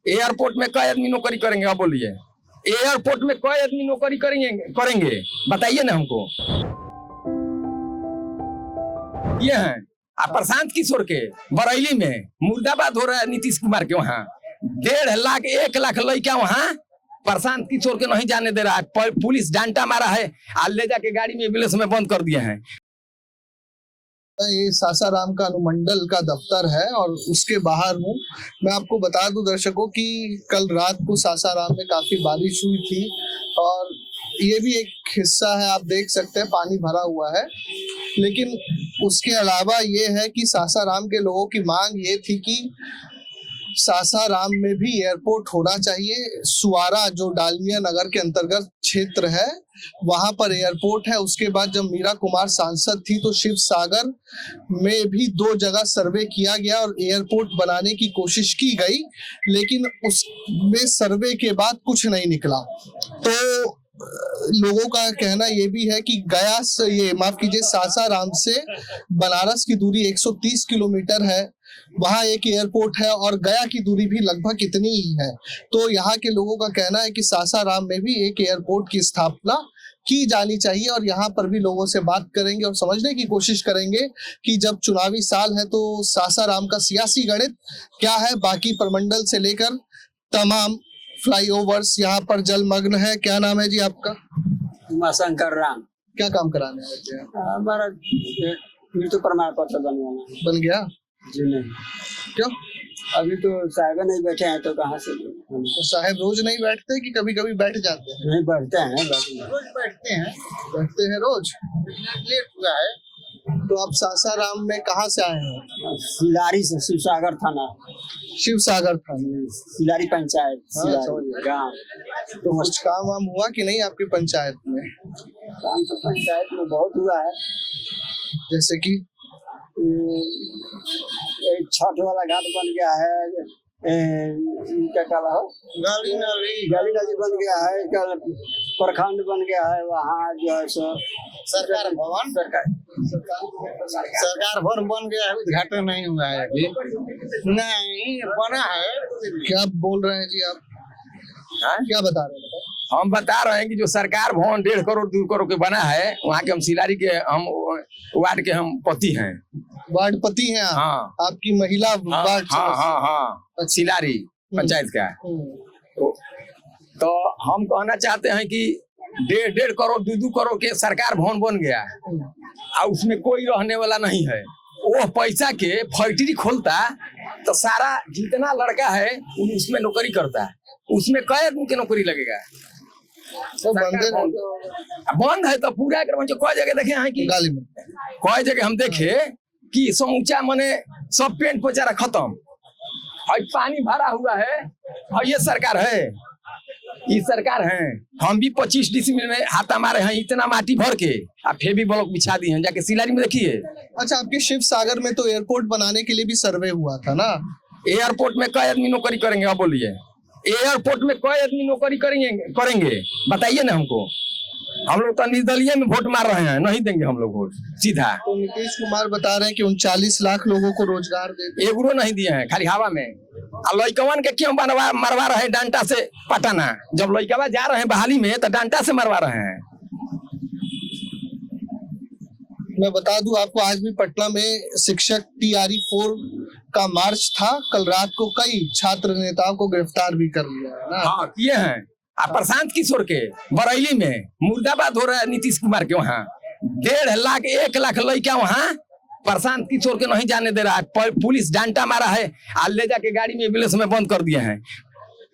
Airport में कई आदमी नौकरी करेंगे? आप बोलिए, एयरपोर्ट में कई आदमी नौकरी करेंगे बताइए ना हमको। ये हैं आप प्रशांत किशोर के बरेली में मुर्दाबाद हो रहा है, नीतीश कुमार के वहाँ 1.5 लाख 1 लाख लड़का वहाँ प्रशांत किशोर के नहीं जाने दे रहा है। पुलिस डांटा मारा है और ले जाके गाड़ी में एम्बुलेंस में बंद कर दिए हैं। ये सासाराम का अनुमंडल का दफ्तर है और उसके बाहर हूँ। मैं आपको बता दूं दर्शकों कि कल रात को सासाराम में काफी बारिश हुई थी और ये भी एक हिस्सा है, आप देख सकते हैं पानी भरा हुआ है। लेकिन उसके अलावा ये है कि सासाराम के लोगों की मांग ये थी कि सासाराम में भी एयरपोर्ट होना चाहिए। सुवारा जो डालमिया नगर के अंतर्गत क्षेत्र है वहां पर एयरपोर्ट है। उसके बाद जब मीरा कुमार सांसद थी तो शिव सागर में भी 2 जगह सर्वे किया गया और एयरपोर्ट बनाने की कोशिश की गई, लेकिन उसमें सर्वे के बाद कुछ नहीं निकला। तो लोगों का कहना ये भी है कि गया से ये माफ कीजिए सासाराम से बनारस की दूरी 130 किलोमीटर है, वहाँ एक एयरपोर्ट है और गया की दूरी भी लगभग इतनी ही है। तो यहाँ के लोगों का कहना है कि सासाराम में भी एक एयरपोर्ट की स्थापना की जानी चाहिए और यहाँ पर भी लोगों से बात करेंगे और समझने की कोशिश करेंगे कि जब चुनावी साल है तो सासाराम का सियासी गणित क्या है। बाकी प्रमंडल से लेकर तमाम फ्लाईओवर्स यहाँ पर जलमग्न है। क्या नाम है जी आपका? शंकर राम। क्या काम कराने हैं? हमारा मृत्यु प्रमाण पत्र बनवाना। बन गया? जी नहीं। क्यों? अभी तो साहब नहीं बैठे हैं तो कहाँ से? तो साहब रोज नहीं बैठते कि कभी कभी बैठ जाते हैं? नहीं बैठते हैं, रोज बैठते हैं। बैठते हैं रोज? लेट हुआ है। तो आप सासाराम में कहाँ से आए हैं? सिलारी से, शिवसागर थाना। शिवसागर थाना, सिलारी पंचायत, सिलारी गाँव। तो कुछ काम वाम हुआ कि नहीं आपकी पंचायत में? काम तो पंचायत में बहुत हुआ है, जैसे कि एक छठ वाला घाट बन गया है, क्या कहा हो, गाली नदी बन गया है, प्रखंड बन गया है, वहाँ जो है सो सरकार भवन बन गया है। उद्घाटन नहीं हुआ है अभी? नहीं बना है। क्या बोल रहे हैं जी आप? क्या बता रहे हैं? हम बता रहे हैं कि जो सरकार भवन 1.5 करोड़ 2 करोड़ के बना है, वहाँ के हम सिलारी के हम वार्ड के हम पति हैं। वार्ड पति हैं आप? हाँ। आपकी महिला वार्ड? हाँ, सिलारी पंचायत का। तो हम कहना चाहते हैं कि 1.5 करोड़ 2 करोड़ के सरकार भवन बन गया और उसमें कोई रहने वाला नहीं है। वो पैसा के फैक्ट्री खोलता तो सारा जितना लड़का है उसमें नौकरी करता है, उसमें कई आदमी की नौकरी लगेगा। तो बंद है तो पूरा कई जगह देखे हैं कि गाली में कई जगह हम देखे कि समूचा मने सब पेंट पोचारा खत्म और पानी भरा हुआ है और ये सरकार है, ये सरकार है। हम भी 25 डिसमिल में हाथा मारे हैं, इतना माटी भर के फिर भी ब्लॉक बिछा दी हैं, जाके सिलारी में देखिए। अच्छा, आपके शिव सागर में तो एयरपोर्ट बनाने के लिए भी सर्वे हुआ था ना? एयरपोर्ट में कई आदमी नौकरी करेंगे? आप बोलिए, एयरपोर्ट में कई आदमी नौकरी करेंगे बताइए ना हमको। हम लोग तो निर्दलीय में वोट मार रहे हैं, नहीं देंगे हम लोग वोट सीधा। तो नीतीश कुमार बता रहे हैं कि 39 लाख लोगों को रोजगार दे, एगो नहीं दिए हैं, खाली हवा में। लड़कवन के क्यों मरवा रहे हैं डांटा से पटाना? जब लड़कवा जा रहे हैं बहाली में तो डांटा से मरवा रहे हैं। मैं बता दूं आपको, आज भी पटना में शिक्षक TRE 4 का मार्च था। कल रात को कई छात्र नेताओं को गिरफ्तार भी कर लिया है ना? हाँ किए हैं। प्रशांत किशोर के बरेली में मुर्दाबाद हो रहा है, नीतीश कुमार के वहाँ 1.5 लाख 1 लाख लड़का वहाँ प्रशांत किशोर के नहीं जाने दे रहा है। पुलिस डांटा मारा है और ले जाके गाड़ी में एम्बुलेंस में बंद कर दिए हैं।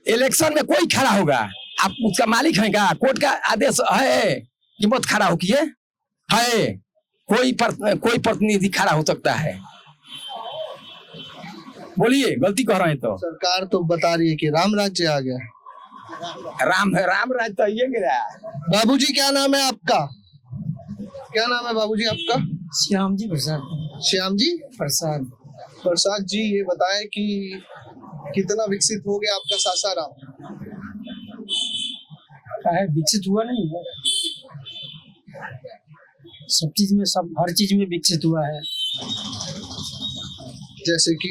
इलेक्शन में कोई खड़ा होगा, आप उसका मालिक है क्या? कोर्ट का आदेश है कि मत खड़ा हो किए है? कोई प्रतिनिधि खड़ा हो सकता है? बोलिए, गलती कह रहे हैं तो? सरकार तो बता रही है कि राम राज्य आ गया। राम राज तो ये गया। बाबूजी क्या नाम है आपका? क्या नाम है बाबूजी आपका? श्याम जी प्रसाद। श्याम जी प्रसाद। प्रसाद जी, ये बताएं कि कितना विकसित हो गया आपका सासाराम? है विकसित हुआ नहीं है, सब चीज में, सब हर चीज में विकसित हुआ है। जैसे कि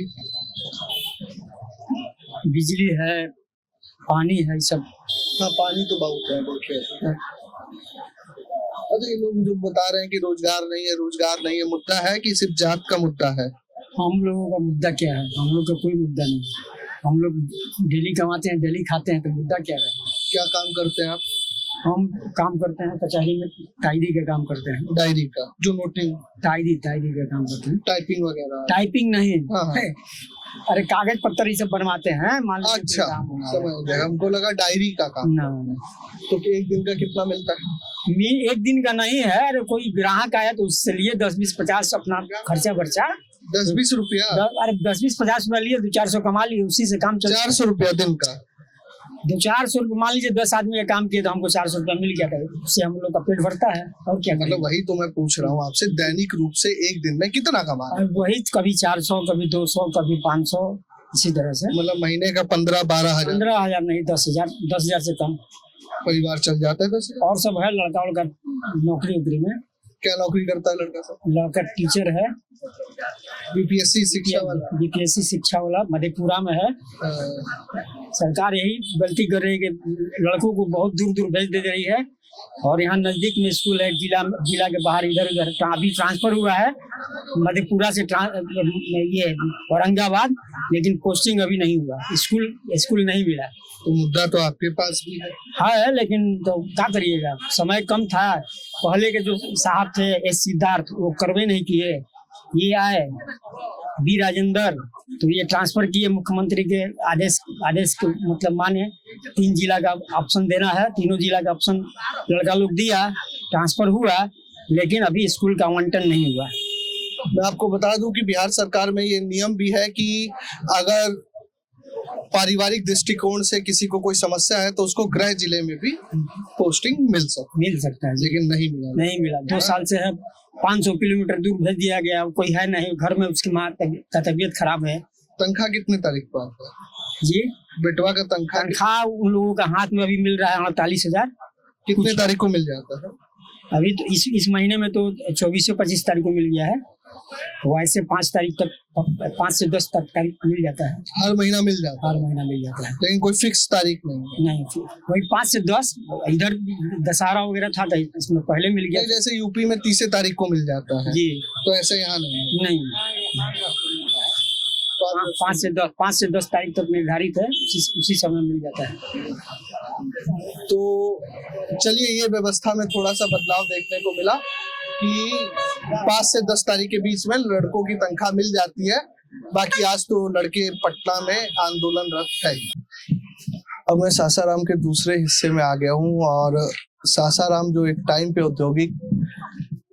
बिजली है, पानी है, सब। हाँ, पानी तो बहुत है, देखिए। अच्छा, ये लोग जो बता रहे हैं कि रोजगार नहीं है, मुद्दा है कि सिर्फ जात का मुद्दा है? हम लोगों का मुद्दा क्या है? हम लोग का कोई मुद्दा नहीं है। हम लोग डेली कमाते हैं, डेली खाते हैं, तो मुद्दा क्या है? क्या काम करते हैं आप? हम काम करते हैं कचहरी में, डायरी का काम करते हैं। डायरी का, जो नोटिंग, डायरी का काम करते हैं। टाइपिंग वगैरह? टाइपिंग नहीं, हाँ, हाँ। अरे कागज पत्तर ये सब बनवाते हैं, मान लीजिए अच्छा, काम हुआ है। समझ गया, हमको लगा डायरी का काम। ना, तो एक दिन का कितना मिलता है? एक दिन का नहीं है। अरे कोई ग्राहक आया तो उससे लिए 10, 20, 50 अपना खर्चा बर्चा। 10-20 रुपया? अरे 10, 20, 50 रुपया लिए, 200-400 कमा लिए, उसी से काम चल। 400 रुपया दिन का? 200-400 रुपये, मान लीजिए 10 आदमी का काम किए तो हमको 400 रुपया मिल गया था, उससे हम लोग का पेट भरता है। और क्या मतलब वही तो मैं पूछ रहा हूँ आपसे, दैनिक रूप से एक दिन में कितना कमा रहे हैं? वही कभी 400, कभी 200, कभी 500, इसी तरह से। मतलब महीने का 15-12 हजार? 15,000 नहीं, 10,000, 10,000 से कम। परिवार चल जाता है 10,000? और सब है लड़का उड़का नौकरी में। क्या नौकरी करता है लड़का सब? लड़का टीचर है, बीपीएससी शिक्षा वाला? बीपीएससी शिक्षा वाला मधेपुरा में है। सरकार यही गलती कर रही है कि लड़कों को बहुत दूर दूर भेज दे रही है, और यहाँ नजदीक में स्कूल है, जिला के बाहर इधर उधर अभी ट्रांसफर हुआ है मधेपुरा से ये औरंगाबाद, लेकिन पोस्टिंग अभी नहीं हुआ, स्कूल नहीं मिला। तो मुद्दा तो आपके पास भी है? हाँ, लेकिन तो क्या करिएगा, समय कम था। पहले के जो साहब थे एस सिद्धार्थ, वो करवे नहीं किए, ये आए बी राजेंद्र, तो ये ट्रांसफर किए मुख्यमंत्री के आदेश के मतलब माने 3 जिला का ऑप्शन देना है, तीनों जिला का ऑप्शन लड़का लोग दिया, ट्रांसफर हुआ, लेकिन अभी स्कूल का आवंटन नहीं हुआ। मैं आपको बता दूं कि बिहार सरकार में ये नियम भी है कि अगर पारिवारिक दृष्टिकोण से किसी को कोई समस्या है तो उसको गृह जिले में भी पोस्टिंग मिल सकता है, लेकिन नहीं मिला। 2 साल से है, 500 किलोमीटर दूर भेज दिया गया, कोई है नहीं घर में, उसकी माँ का तबीयत खराब है। तनख्वाह कितने तारीख को आता है जी? बेटवा का तनख्वाह उन लोगों का हाथ में अभी मिल रहा है 48,000। कितने तारीख को मिल जाता है? अभी तो इस महीने में तो 24 से 25 तारीख को मिल गया है, वैसे 5 तारीख तक, 5 से 10 तक तारीख मिल जाता है। हर महीना मिल जाता है? हर महीना मिल जाता है, लेकिन कोई फिक्स तारीख नहीं? वही 5 से 10। इधर दशहरा वगैरह था तो इसमें पहले मिल गया। जैसे यूपी में 30 तारीख को मिल जाता है जी, तो ऐसे यहाँ नहीं? 5 से 10 तारीख तक निर्धारित है, उसी समय मिल जाता है। तो चलिए, ये व्यवस्था में थोड़ा सा बदलाव देखने को मिला कि 5 से 10 तारीख के बीच में लड़कों की तनख्वाह मिल जाती है। बाकी आज तो लड़के पटना में आंदोलनरत है। अब मैं सासाराम के दूसरे हिस्से में आ गया हूँ, और सासाराम जो एक टाइम पे औद्योगिक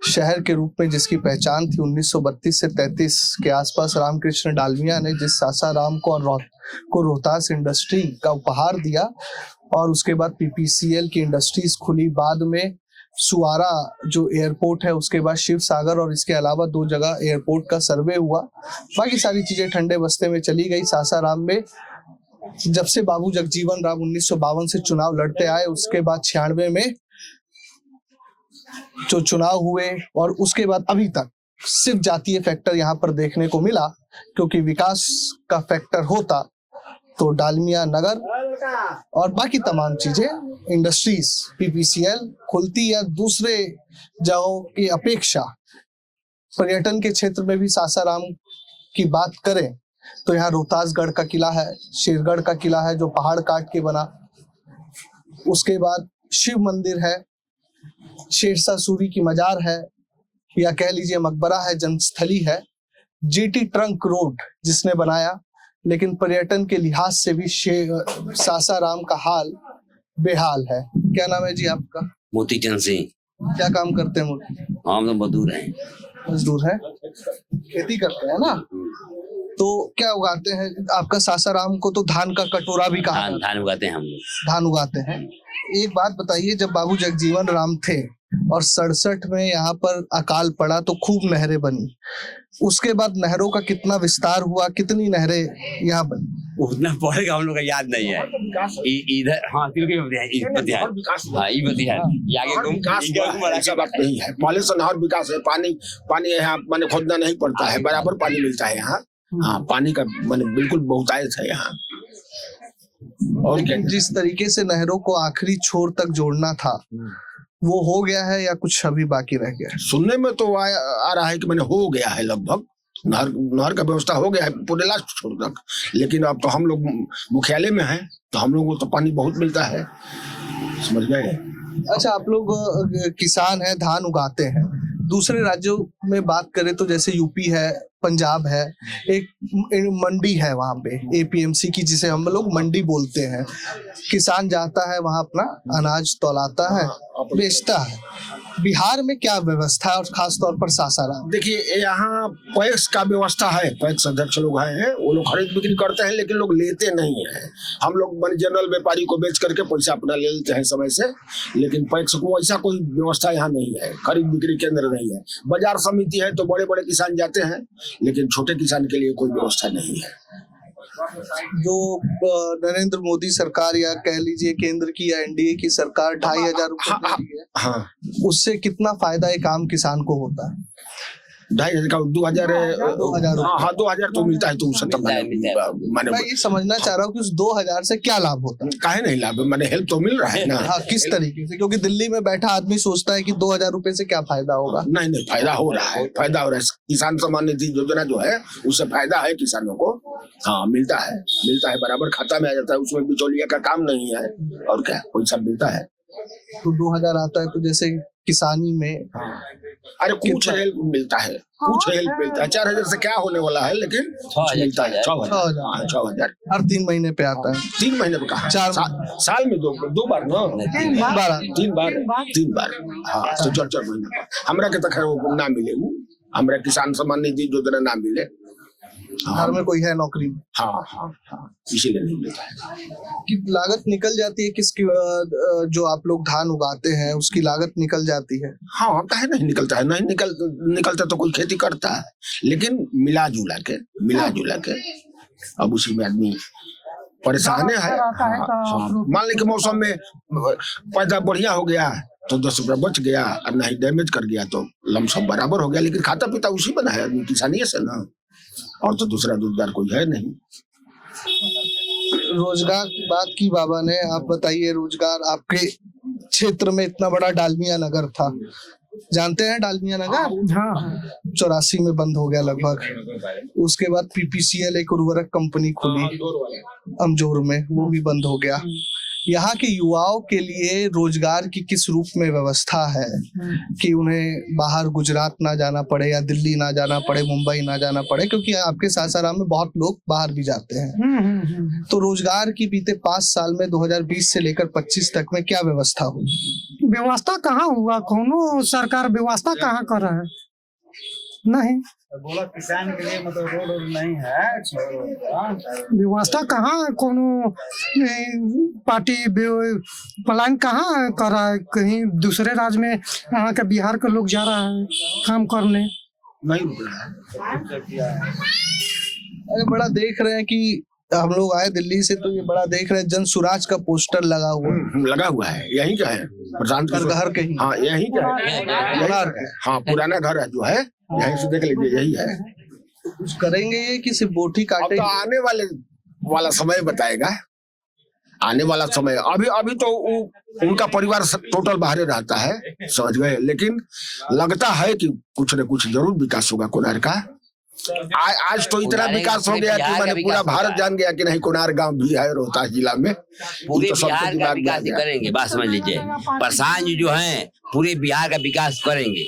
शहर के रूप में जिसकी पहचान थी 1932 से 33 के आसपास, रामकृष्ण डालमिया ने जिस सासाराम को रोहतास इंडस्ट्री का उपहार दिया, और उसके बाद पीपीसीएल की इंडस्ट्रीज खुली, बाद में सुवारा जो एयरपोर्ट है, उसके बाद शिव सागर, और इसके अलावा 2 जगह एयरपोर्ट का सर्वे हुआ। बाकी सारी चीजें ठंडे बस्ते में चली गई। सासाराम में जब से बाबू जगजीवन राम 1952 से चुनाव लड़ते आए, उसके बाद 96 में जो चुनाव हुए, और उसके बाद अभी तक सिर्फ जातीय फैक्टर यहाँ पर देखने को मिला, क्योंकि विकास का फैक्टर होता तो डालमिया नगर और बाकी तमाम चीजें, इंडस्ट्रीज, पीपीसीएल खुलती या दूसरे जगहों की अपेक्षा। पर्यटन के क्षेत्र में भी सासाराम की बात करें तो यहाँ रोहतासगढ़ का किला है, शेरगढ़ का किला है जो पहाड़ काट के बना, उसके बाद शिव मंदिर है, शेरशाह सूरी की मजार है, या कह लीजिए मकबरा है, जन्मस्थली है, जीटी ट्रंक रोड जिसने बनाया। लेकिन पर्यटन के लिहाज से भी सासाराम का हाल बेहाल है। क्या नाम है जी आपका? मोती चंद सिंह। क्या काम करते हैं मोती? हम तो मजदूर हैं। मजदूर है, खेती करते हैं ना? तो क्या उगाते हैं? आपका सासाराम को तो धान का कटोरा भी कहा जाता है। धान उगाते हैं हम लोग। धान उगाते हैं। एक बात बताइए, जब बाबू जगजीवन राम थे और 67 में यहाँ पर अकाल पड़ा तो खूब नहरें बनी, उसके बाद नहरों का कितना विस्तार हुआ, कितनी नहरें यहाँ बनी? उतना पड़ेगा हम लोग का याद नहीं है। इधर हाँ ऐसा बात नहीं है। पहले से नहर विकास है, पानी यहाँ माने खोदना नहीं पड़ता है, बराबर पानी मिलता है यहाँ। हाँ, पानी का माने बिल्कुल बहुतायत है यहाँ। और क्या। जिस तरीके से नहरों को आखिरी छोर तक जोड़ना था वो हो गया है या कुछ अभी बाकी रह गया है? सुनने में तो आ रहा है कि मैंने हो गया है लगभग, नहर का व्यवस्था हो गया है पूरे लास्ट छोर तक। लेकिन अब तो हम लोग मुख्यालय में हैं तो हम लोग को तो पानी बहुत मिलता है, समझ गए। अच्छा, आप लोग किसान हैं, धान उगाते हैं। दूसरे राज्यों में बात करें तो जैसे यूपी है, पंजाब है, एक मंडी है वहां पे एपीएमसी की, जिसे हम लोग मंडी बोलते हैं। किसान जाता है वहां अपना अनाज तौलाता है, बेचता है। बिहार में क्या व्यवस्था है और खास तौर पर सासाराम? देखिए यहाँ पैक्स का व्यवस्था है, पैक्स अध्यक्ष लोग हैं, वो लोग खरीद बिक्री करते हैं लेकिन लोग लेते नहीं है। हम लोग मान जनरल व्यापारी को बेच करके पैसा अपना ले लेते हैं समय से, लेकिन पैक्स को ऐसा कोई व्यवस्था यहाँ नहीं है, खरीद बिक्री केंद्र नहीं है। बाजार समिति है तो बड़े बड़े किसान जाते हैं, लेकिन छोटे किसान के लिए कोई व्यवस्था नहीं है। जो नरेंद्र मोदी सरकार या कह लीजिए केंद्र की या एनडीए की सरकार 2,500 रुपए दे रही है, हाँ, उससे कितना फायदा एक आम किसान को होता है? 2,500 का 2,000 हाँ 2,000 तो मिलता है, तो उससे तब मैंने मैं ये समझना चाह रहा हूँ कि उस 2,000 से क्या लाभ होता है? काहे नहीं लाभ, मैंने हेल्प तो मिल रहा है ना। हाँ, किस तरीके से? क्योंकि दिल्ली में बैठा आदमी सोचता है कि 2,000 रुपए से क्या फायदा होगा। नहीं, फायदा हो रहा है, फायदा हो रहा है। किसान सम्मान निधि योजना जो है उससे फायदा है किसानों को, हाँ मिलता है बराबर खाता में आ जाता है, उसमें बिचौलिया का काम नहीं है और क्या, पैसा मिलता है। तो 2,000 आता है तो जैसे किसानी में अरे कुछ हेल्प मिलता है, कुछ हेल्प मिलता है। 4,000 से क्या होने वाला है, लेकिन 6,000 मिलता है। 6,000 हर 3 महीने पे आता है। 3 महीने में कहा, 4 साल में दो बार ना, 3 बार हाँ, तो 4 महीने। हमरा के तक वो ना मिले, हमरा किसान सम्मान निधि योजना ना मिले। घर में कोई है नौकरी में? हाँ, इसीलिए नहीं मिलता है। कि लागत निकल जाती है किसकी, जो आप लोग धान उगाते हैं उसकी लागत निकल जाती है? हाँ, काहे नहीं निकलता है, नहीं निकलता तो कोई खेती करता है, लेकिन मिला जुला के अब उसी में आदमी परेशान है। हाँ, मान ली कि मौसम में पैदा बढ़िया हो गया तो 10 रुपया बच गया, और नहीं डैमेज कर गया तो लमसम बराबर हो गया, लेकिन खाता पीता उसी बना है आदमी किसानी से ना, और तो दूसरा रोजगार कोई है नहीं। रोजगार की बात की बाबा ने, आप बताइए रोजगार आपके क्षेत्र में इतना बड़ा डालमिया नगर था, जानते हैं डालमिया नगर? हाँ, 84 में बंद हो गया लगभग। उसके बाद पीपीसीएल एक उर्वरक कंपनी खुली अमजोर में, वो भी बंद हो गया। यहाँ के युवाओं के लिए रोजगार की किस रूप में व्यवस्था है कि उन्हें बाहर गुजरात ना जाना पड़े या दिल्ली ना जाना पड़े, मुंबई ना जाना पड़े, क्योंकि आपके सासाराम में बहुत लोग बाहर भी जाते हैं। तो रोजगार की बीते 5 साल में 2020 से लेकर 25 तक में क्या व्यवस्था हुई? व्यवस्था कहाँ हुआ, कोनो सरकार व्यवस्था कहाँ कर रहा है? नहीं, बोला किसान के लिए मतलब रोड नहीं है, व्यवस्था कहाँ, कोनो पार्टी प्लान कहाँ कर रहा है? कहीं दूसरे राज्य में यहाँ के बिहार के लोग जा रहा है काम करने, नहीं रुक रहा है। अरे बड़ा देख रहे हैं कि हम लोग आए दिल्ली से तो ये बड़ा देख रहे हैं जन सुराज का पोस्टर लगा हुआ है। यहीं का है प्रशांत घर के ही? हाँ, यहीं का है। हाँ, पुराना घर है जो है, यहीं से देख लीजिए, यही है। कुछ करेंगे ये कि सिर्फ बोटी काटे? तो आने वाला समय बताएगा, आने वाला समय। अभी तो उनका परिवार टोटल बाहर रहता है, समझ गए, लेकिन लगता है कि कुछ न कुछ जरूर विकास होगा कोणार्क का। आज तो इतना विकास हो गया कि मैंने पूरा भारत जान गया कि नहीं, कोणार्क गांव भी है रोहतास जिला में। पूरे बिहार का विकास करेंगे, बात समझ लीजिए। प्रशांत जी जो हैं पूरे बिहार का विकास करेंगे।